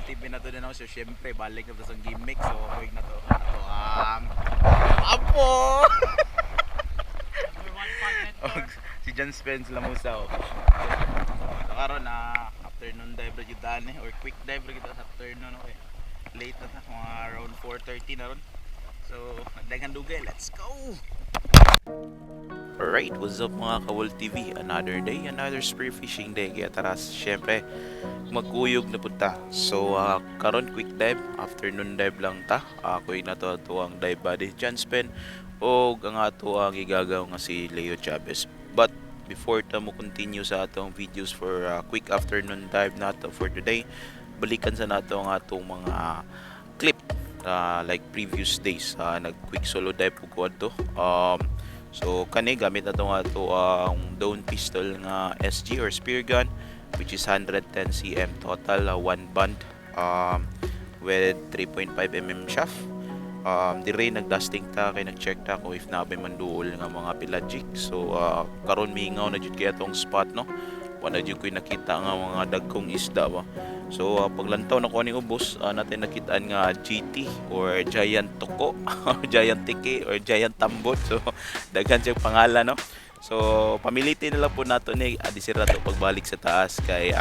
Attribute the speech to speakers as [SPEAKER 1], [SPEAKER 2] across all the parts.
[SPEAKER 1] TV na to din ako. So syempre balik na to sa gimmick. So huwag na to. Ang apo. Og si John Spence Lamusa. So karon na afternoon dive ra gyud tani or quick dive ra gyud sa afternoon okay. Late na ta mga around 4:30 na ron. So daghang dugay, let's go. Alright, what's up mga Kawol TV? Another day, another spearfishing day. Kaya tara, syempre, magkuyog na punta. So, karon quick dive, afternoon dive lang ta. Ako na to ang dive body John Spen o ang ato ang igagaw nga si Leo Chavez. But, before ta mo continue sa atong videos for quick afternoon dive nato for today, balikan sa nato ang atong mga clip like previous days. Nag quick solo dive po ko to. So kani gamit na to nga to ang Dawn pistol nga SG or spear gun, which is 110 cm total, one band with 3.5 mm shaft. Dire nagdusting ta kay nag-check ta kung if nabe man duol nga mga pelagic. So karon miingaw na jud kay atong spot no. Wala jud koy nakita nga mga dagkong isda ba. So paglantaw na ko ning ubos, natin nakitaan nga GT or giant toko, giant tiki or giant tambot. So daghan siyang pangalan no. So pamilitin na lang po nato ni adisira to pagbalik sa taas kay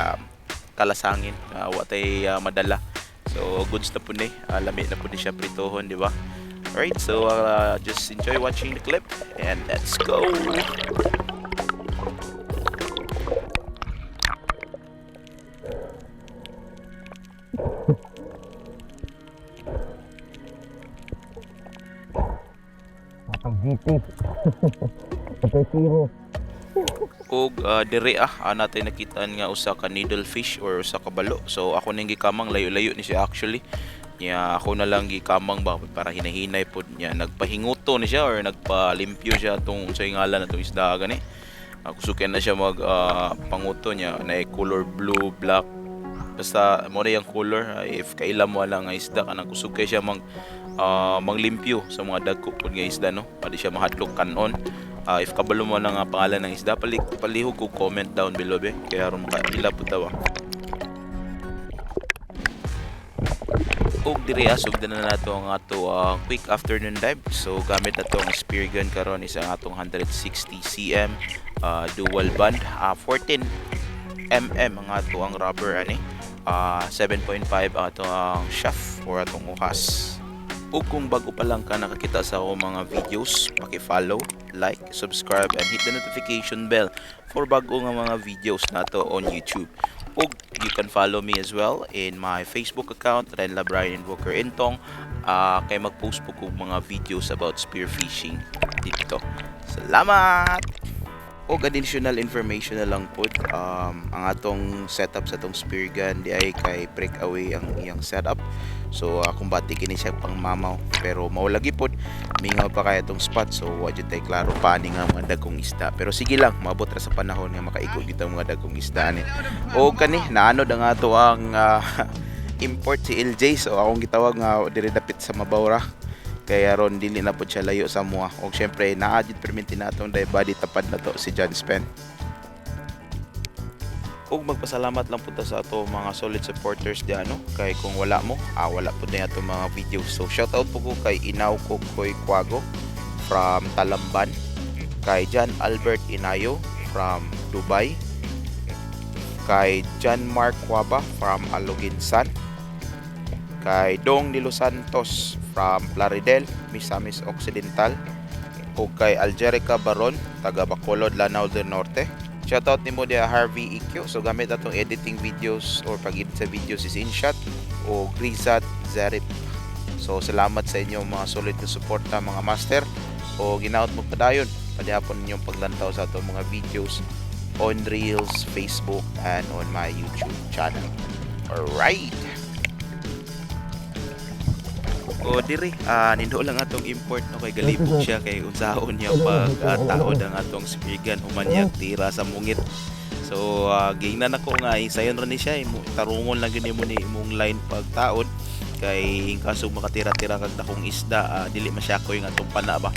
[SPEAKER 1] kalasangin, wa tay madala. So goods na po ni, lami na po ni siya pritohon, di ba? Alright, so just enjoy watching the clip and let's go.
[SPEAKER 2] GT. Apetiro.
[SPEAKER 1] Og dire natin nakitaan nga usa ka needlefish or usa ka balo. So ako ning gikamang layo-layo ni siya actually. Nya ako na lang gikamang ba para hinahinay pod niya. Nagpahinguto ni siya or nagpalimpyo siya tong unsay ngalan natong isda gani. Ako suken na siya mag panguto niya na color blue, black. Basta mo na yung color, if kailan mo lang nga isda kanang kusugay siya manglimpyo sa mga dagko pod nga isda no. Pwede siya mahadlok kanon. If kabalo mo na nga pangalan ng isda, palihog ko comment down below be. Kaya ron makaila po tawa. Og dire sugdan na nato ang ato quick afternoon dive. So gamit na to ang spear gun karon is ang atong 160 cm dual band, 14 mm ang ato ang rubber ani. 7.5 ato ang shaft or atong uhas. O kung bago pa lang ka nakakita sa akong mga videos, paki-follow, like, subscribe, and hit the notification bell for bago nga mga videos nato on YouTube. O you can follow me as well in my Facebook account, Renla Brian Walker Intong, kay mag-post po kong mga videos about spearfishing dito. Salamat! O additional information na lang po, ang atong setup sa atong spear gun di ay kay breakaway ang iyang setup. So kung bati kini siya pang mamaw pero maulagi pod mingaw pa kaya itong spot. So wadyo tay klaro paani nga mga dagkong isda, pero sige lang mabot ra sa panahon nga makaikot kita mga dagkong isda ni. O kani naanod ang ato ang import si LJ. So akong gitawag nga diri dapit sa Mabawra. Kaya ron dili na po siya layo sa mua. O syempre naadjud perminti natong dive body tapad na to si John Spen. Og magpasalamat lang po ta sa ato mga solid supporters diano. Kay kung wala mo, wala po na ato mga videos. So shout out po ko kay Inaw Kokoy Quago from Talamban, kay John Albert Inayo from Dubai, kay John Mark Waba from Aloginsan, kay Dong de Los Santos from Plaridel, Misamis Occidental, o kay Aljerica Baron, taga Bacolod, Lanao del Norte. Shoutout ni mo dia Harvey EQ. So gamit atong editing videos or pag-edit sa videos is InShot o Grizat Zarip. So salamat sa inyong mga solid na suporta mga master. O ginaot mo padayon, padihapon ninyong paglantaw sa atong mga videos on Reels, Facebook, and on my YouTube channel. Alright! O diri nindo lang atong import no kay galibog siya kay unsahon niya pag taod ang atong spear gun humanyag tira sa mungit. So gingnan ako nga isayon ra ni siya tarungon lang gini mo ni imong line pag taod kay kaso makatira-tira kag dakong isda dili masyakoy nga atong pana ba.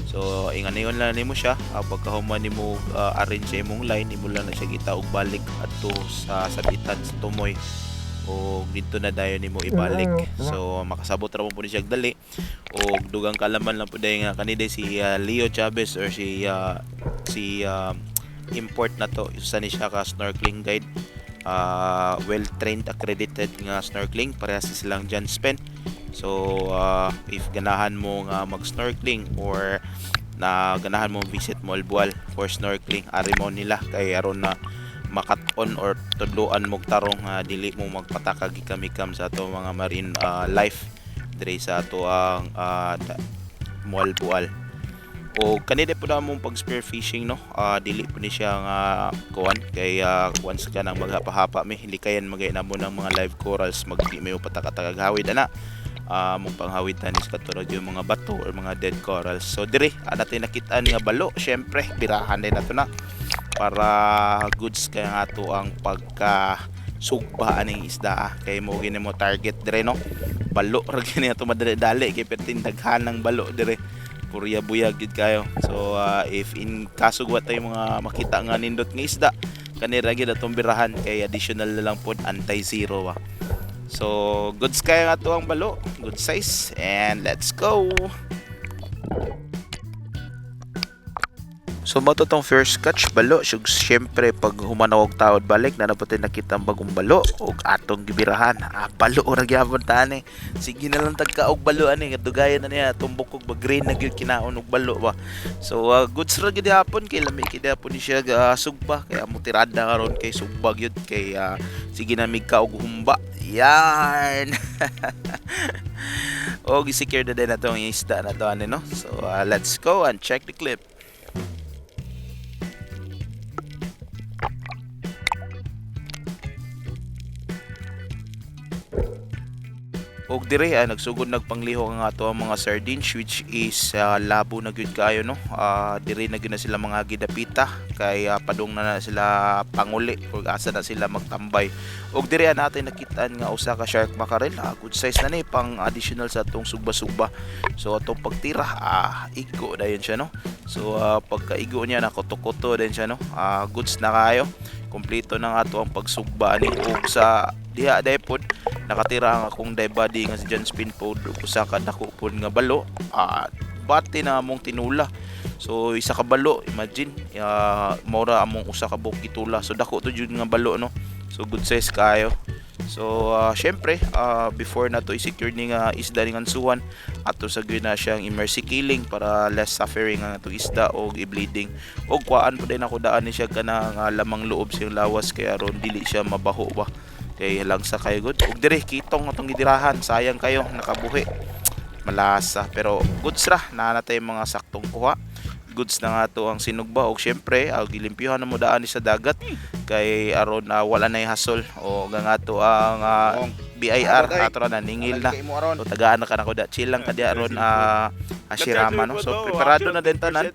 [SPEAKER 1] So inganayon lang nimo siya pagkahuman nimo arrange sa imong line imo lang na siya gita og balik adto sa sabitan sa tumoy o dito na dayon nimo ibalik. So makasabot ra mo po ni siya dali o dugang kalaman lang po dayon nga kanida si Leo Chavez or si import na to isa ni siya ka snorkeling guide, well trained accredited nga snorkeling parehas silang John Spen. So if ganahan mo nga mag snorkeling or na ganahan mo visit Molbual for snorkeling ari mo nila kay aron na makat-on or tudloan mo tarong dili mo magpataka gikamikam sa ato mga marine life dire sa ato ang Molbual. O kanina po na mong pag spearfishing no, dili po ni siya nga kuan kay once ka nang maghapa-hapa mi hilikayan magay na mo ng mga live corals magdi may patakatagag hawid ana mong panghawid tanis katulad yung mga bato or mga dead corals. So dire natin nakitaan nga balo, syempre birahan din nato na para goods kaya nga to ang pagka sugba aning isda kay mo gini mo target dire no, balo ra gini ato madali kay pertin daghan ng balo dire purya buyag gid kayo. So if in kaso wa tay mga makita nga nindot nga isda kanira gid atong birahan kay additional na lang pod anti-zero So goods kaya nga to ang balo, good size, and let's go. So mato tong first catch balo, syempre pag humanawag tawad balik na naputi nakita ang bagong balo ug atong gibirahan. Balo ora gyapon tani. Sige na lang tagka og balo ani kadugayan na niya tumbok og green na gyud kinaon og balo ba. So goods ra gyud hapon kay lami kay hapon ni siya sugba kay amo tirada karon kay sugba gyud kay sige na migka og humba. Yan. Og secure na din natong isda na to ani no. So let's go and check the clip. Og dire nagsugod nagpangliho ang ato ang mga sardines which is labo na gyud kayo no. Dire na gyud na sila mga gidapita kay padung na sila panguli ug asa na sila magtambay. Og dire natin nakitaan nga usa ka shark mackerel, good size na ni pang additional sa atong sugba-sugba. So atong pagtira igo dayon siya no. So pagkaigo niya nakoto-koto din siya no. Goods na kayo. Kompleto na nga ato ang pagsugba ani og sa diha daypod nakatira ang akong dive body nga si John Spin pod usa ka dako pod nga balo bati na among tinula. So isa ka balo imagine mora among usa ka buok gitula so dako to jud nga balo no. So good size kayo. So syempre before na to i-secure ni nga isda ni ngansuhan ato sa gyud na siyang emergency killing para less suffering ang ato isda og i-bleeding. Og kuan po din ako daan ni siya kana nga lamang loob siyang lawas kay aron dili siya mabaho ba. Kay lang sa kayo good. Og dire kitong atong gidirahan sayang kayo nakabuhi. Malasa pero goods ra na natay mga saktong kuha. Goods na nga to ang sinugba og syempre gilimpyuhan na mo daan ni sa dagat kay aron wala nay hasol o nga to ang BIR ato na ningil na so tagaan na kanako da chill lang kadi aron asirama no. So preparado na din tanan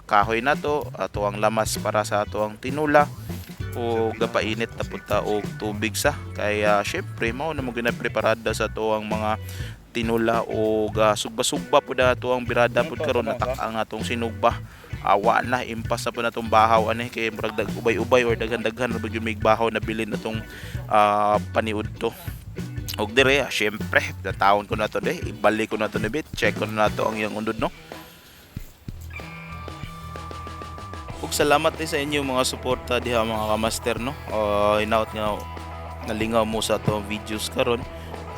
[SPEAKER 1] kahoy na to ato ang lamas para sa ato ang tinula o gapainit na punta og tubig sa kay syempre mao na mo ginapreparada sa ato ang mga tinula o sugba-sugba po na ito ang birada po karon natak ang atong sinugba awa na impas na po na itong bahaw ani kay murag ubay-ubay or daghan-daghan na yung may bahaw na bilin na itong paniud to. Og dire syempre natawon ko na to ibalik ko na to ni bit check ko na to ang iyang undod no. Ug salamat din sa inyo mga suporta diha mga kamaster no. Hinaut nga nalingaw mo sa atong videos karon.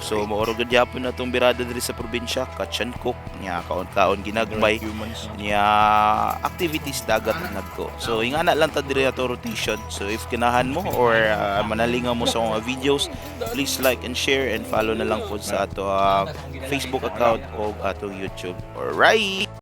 [SPEAKER 1] So maoro gud gyapon na tong birada diri sa probinsya Katchan Cook nya kaon-kaon ginagmay nya activities dagat nagko. So ingana lang ta diri ato rotation. So if kinahan mo or manalingaw mo sa mga videos, please like and share and follow na lang po sa ato Facebook account o ato YouTube. Alright.